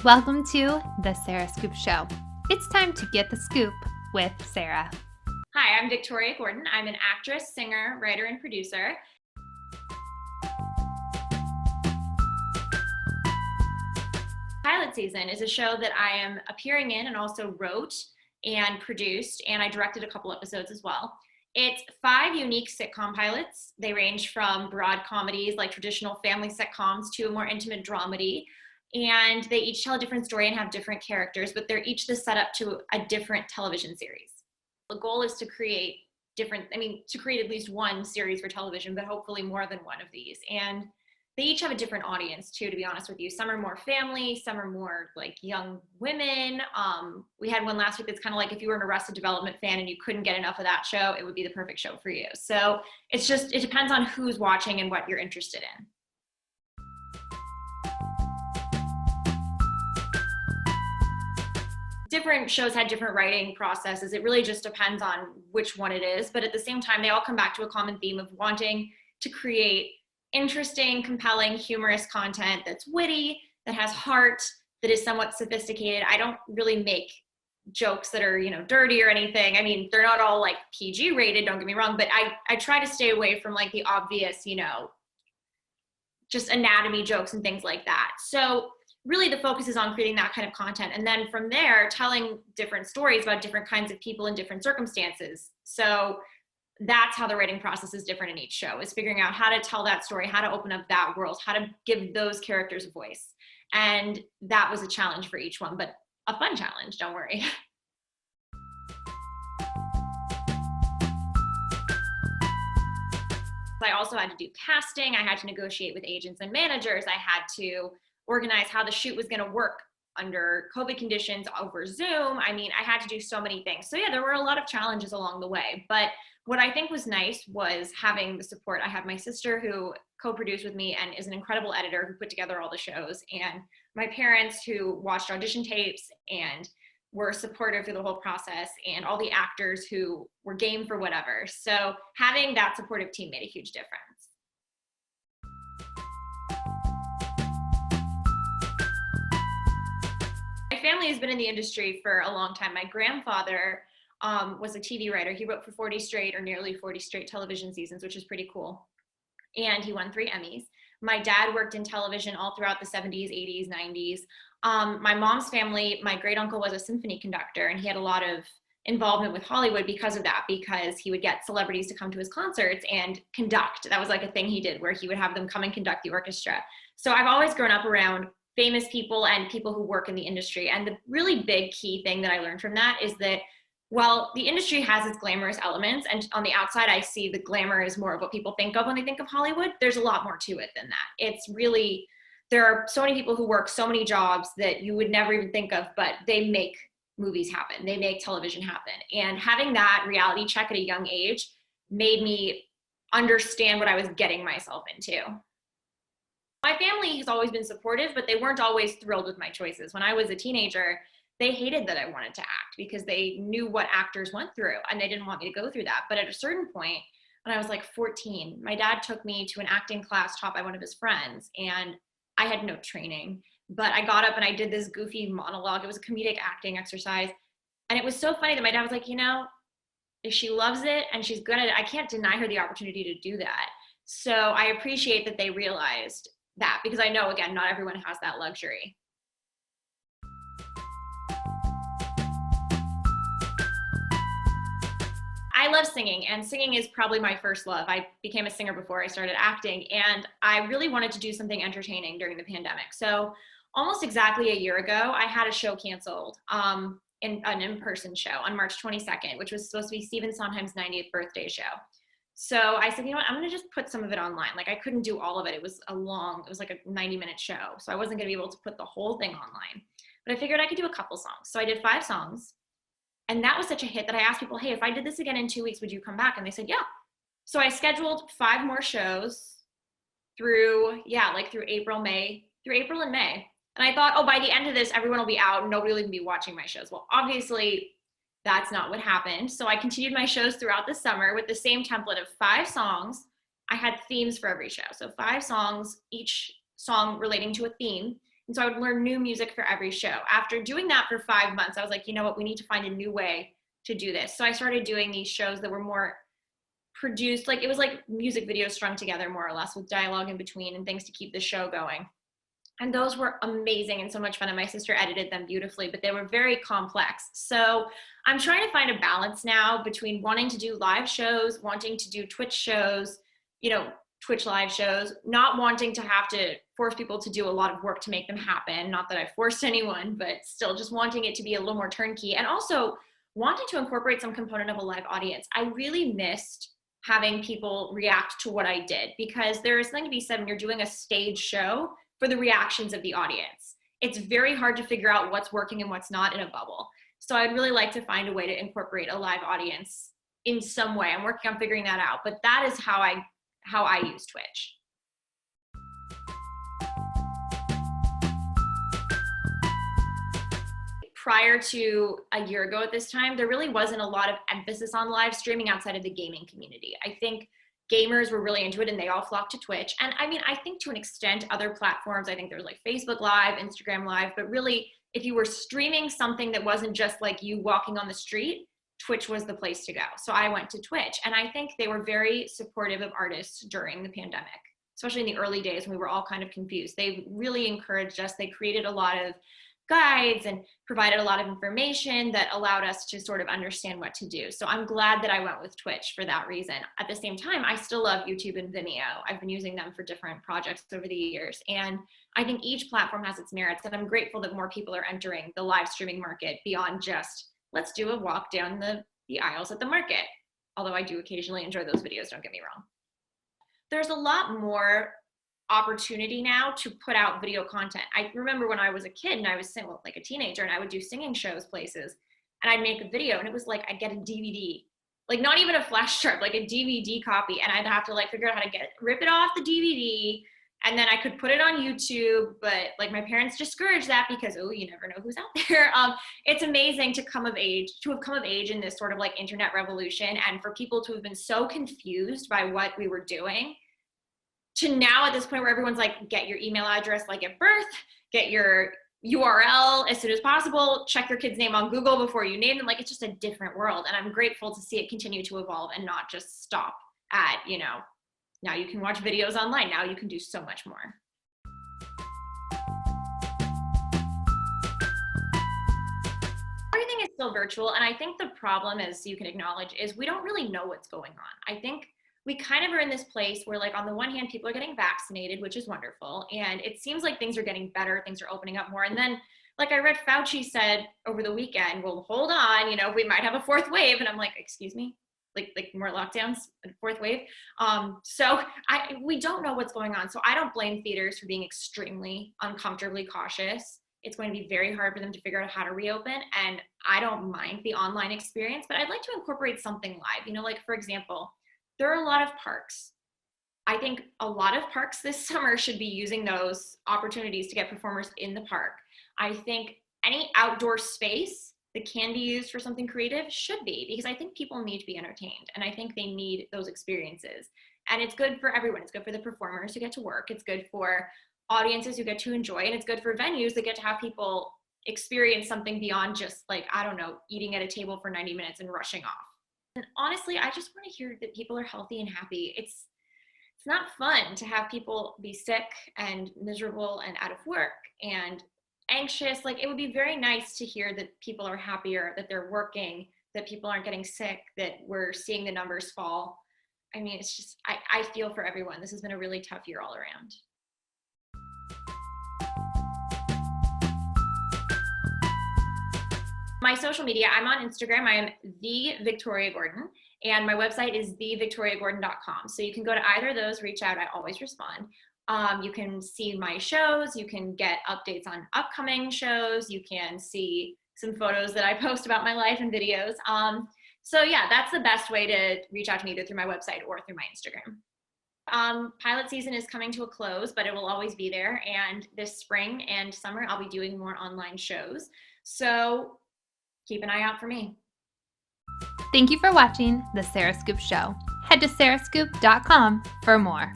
Welcome to The Sarah Scoop Show. It's time to get the scoop with Sarah. Hi, I'm Victoria Gordon. I'm an actress, singer, writer, and producer. Pilot Season is a show that I am appearing in and also wrote and produced, and I directed a couple episodes as well. It's 5 unique sitcom pilots. They range from broad comedies like traditional family sitcoms to a more intimate dramedy. And they each tell a different story and have different characters, but they're each the setup to a different television series. The goal is to create at least one series for television, but hopefully more than one of these. And they each have a different audience too, to be honest with you. Some are more family, some are more like young women. We had one last week that's kind of like if you were an Arrested Development fan and you couldn't get enough of that show, it would be the perfect show for you. So it depends on who's watching and what you're interested in. Different shows had different writing processes. It really just depends on which one it is. But at the same time, they all come back to a common theme of wanting to create interesting, compelling, humorous content that's witty, that has heart, that is somewhat sophisticated. I don't really make jokes that are, dirty or anything. I mean, they're not all like PG rated, don't get me wrong, but I try to stay away from like the obvious, just anatomy jokes and things like that. So really the focus is on creating that kind of content. And then from there, telling different stories about different kinds of people in different circumstances. So that's how the writing process is different in each show, is figuring out how to tell that story, how to open up that world, how to give those characters a voice. And that was a challenge for each one, but a fun challenge, don't worry. I also had to do casting. I had to negotiate with agents and managers. I had to organize how the shoot was going to work under COVID conditions over Zoom. I mean, I had to do so many things. So yeah, there were a lot of challenges along the way. But what I think was nice was having the support. I have my sister who co-produced with me and is an incredible editor who put together all the shows, and my parents who watched audition tapes and were supportive through the whole process, and all the actors who were game for whatever. So having that supportive team made a huge difference. My family has been in the industry for a long time. My grandfather was a TV writer. He wrote for 40 straight or nearly 40 straight television seasons, which is pretty cool. And he won 3 Emmys. My dad worked in television all throughout the 70s, 80s, 90s. My mom's family, my great uncle was a symphony conductor, and he had a lot of involvement with Hollywood because of that, because he would get celebrities to come to his concerts and conduct. That was like a thing he did, where he would have them come and conduct the orchestra. So I've always grown up around famous people and people who work in the industry. And the really big key thing that I learned from that is that while the industry has its glamorous elements, and on the outside I see the glamour is more of what people think of when they think of Hollywood, there's a lot more to it than that. It's really, there are so many people who work so many jobs that you would never even think of, but they make movies happen. They make television happen. And having that reality check at a young age made me understand what I was getting myself into. My family has always been supportive, but they weren't always thrilled with my choices. When I was a teenager, they hated that I wanted to act because they knew what actors went through and they didn't want me to go through that. But at a certain point, when I was like 14, my dad took me to an acting class taught by one of his friends, and I had no training, but I got up and I did this goofy monologue. It was a comedic acting exercise. And it was so funny that my dad was like, if she loves it and she's good at it, I can't deny her the opportunity to do that. So I appreciate that they realized that, because I know, again, not everyone has that luxury. I love singing, and singing is probably my first love. I became a singer before I started acting, and I really wanted to do something entertaining during the pandemic. So almost exactly a year ago, I had a show canceled, an in-person show on March 22nd, which was supposed to be Stephen Sondheim's 90th birthday show. So I said, I'm going to just put some of it online. Like, I couldn't do all of it. It was like a 90-minute show. So I wasn't going to be able to put the whole thing online. But I figured I could do a couple songs. So I did 5 songs. And that was such a hit that I asked people, hey, if I did this again in 2 weeks, would you come back? And they said, yeah. So I scheduled 5 more shows through April and May. And I thought, by the end of this, everyone will be out and nobody will even be watching my shows. Well, obviously, that's not what happened. So I continued my shows throughout the summer with the same template of 5 songs. I had themes for every show. So 5 songs, each song relating to a theme. And so I would learn new music for every show. After doing that for 5 months, I was like, you know what, we need to find a new way to do this. So I started doing these shows that were more produced, like it was like music videos strung together more or less with dialogue in between and things to keep the show going. And those were amazing and so much fun. And my sister edited them beautifully, but they were very complex. So I'm trying to find a balance now between wanting to do live shows, wanting to do Twitch shows, Twitch live shows, not wanting to have to force people to do a lot of work to make them happen. Not that I forced anyone, but still just wanting it to be a little more turnkey, and also wanting to incorporate some component of a live audience. I really missed having people react to what I did, because there is something to be said when you're doing a stage show for the reactions of the audience. It's very hard to figure out what's working and what's not in a bubble. So I'd really like to find a way to incorporate a live audience in some way. I'm working on figuring that out, but that is how I use Twitch. Prior to a year ago at this time, there really wasn't a lot of emphasis on live streaming outside of the gaming community. I think gamers were really into it and they all flocked to Twitch. And I mean, I think to an extent other platforms, I think there's like Facebook Live, Instagram Live, but really if you were streaming something that wasn't just like you walking on the street, Twitch was the place to go. So I went to Twitch, and I think they were very supportive of artists during the pandemic, especially in the early days when we were all kind of confused. They really encouraged us. They created a lot of guides and provided a lot of information that allowed us to sort of understand what to do. So I'm glad that I went with Twitch for that reason. At the same time, I still love YouTube and Vimeo. I've been using them for different projects over the years. And I think each platform has its merits. And I'm grateful that more people are entering the live streaming market beyond just, let's do a walk down the aisles at the market. Although I do occasionally enjoy those videos, don't get me wrong. There's a lot more opportunity now to put out video content. I remember when I was a kid and I was like a teenager, and I would do singing shows places, and I'd make a video, and it was like I'd get a DVD, like not even a flash drive, like a DVD copy, and I'd have to like figure out how to rip it off the DVD, and then I could put it on YouTube. But like my parents discouraged that because, oh, you never know who's out there. It's amazing to have come of age in this sort of like internet revolution, and for people to have been so confused by what we were doing, to now at this point where everyone's like, get your email address like at birth, get your URL as soon as possible, check your kid's name on Google before you name them. Like, it's just a different world. And I'm grateful to see it continue to evolve and not just stop at, now you can watch videos online. Now you can do so much more. Everything is still virtual. And I think the problem, as you can acknowledge, is we don't really know what's going on. I think we kind of are in this place where, like, on the one hand, people are getting vaccinated, which is wonderful. And it seems like things are getting better. Things are opening up more. And then, like I read Fauci said over the weekend, well, hold on, we might have a fourth wave. And I'm like, excuse me? Like more lockdowns, a fourth wave. So we don't know what's going on. So I don't blame theaters for being extremely uncomfortably cautious. It's going to be very hard for them to figure out how to reopen. And I don't mind the online experience, but I'd like to incorporate something live. Like, for example, there are a lot of parks. I think a lot of parks this summer should be using those opportunities to get performers in the park. I think any outdoor space that can be used for something creative should be, because I think people need to be entertained, and I think they need those experiences. And it's good for everyone. It's good for the performers who get to work. It's good for audiences who get to enjoy, and it's good for venues that get to have people experience something beyond just, like, I don't know, eating at a table for 90 minutes and rushing off. And honestly, I just want to hear that people are healthy and happy. It's not fun to have people be sick and miserable and out of work and anxious. Like, it would be very nice to hear that people are happier, that they're working, that people aren't getting sick, that we're seeing the numbers fall. I mean, it's just, I feel for everyone. This has been a really tough year all around. My social media, I'm on Instagram. I am the Victoria Gordon, and my website is thevictoriagordon.com. So you can go to either of those, reach out. I always respond. You can see my shows. You can get updates on upcoming shows. You can see some photos that I post about my life and videos. So yeah, that's the best way to reach out to me, either through my website or through my Instagram. Pilot season is coming to a close, but it will always be there. And this spring and summer, I'll be doing more online shows. So keep an eye out for me. Thank you for watching The Sarah Scoop Show. Head to sarahscoop.com for more.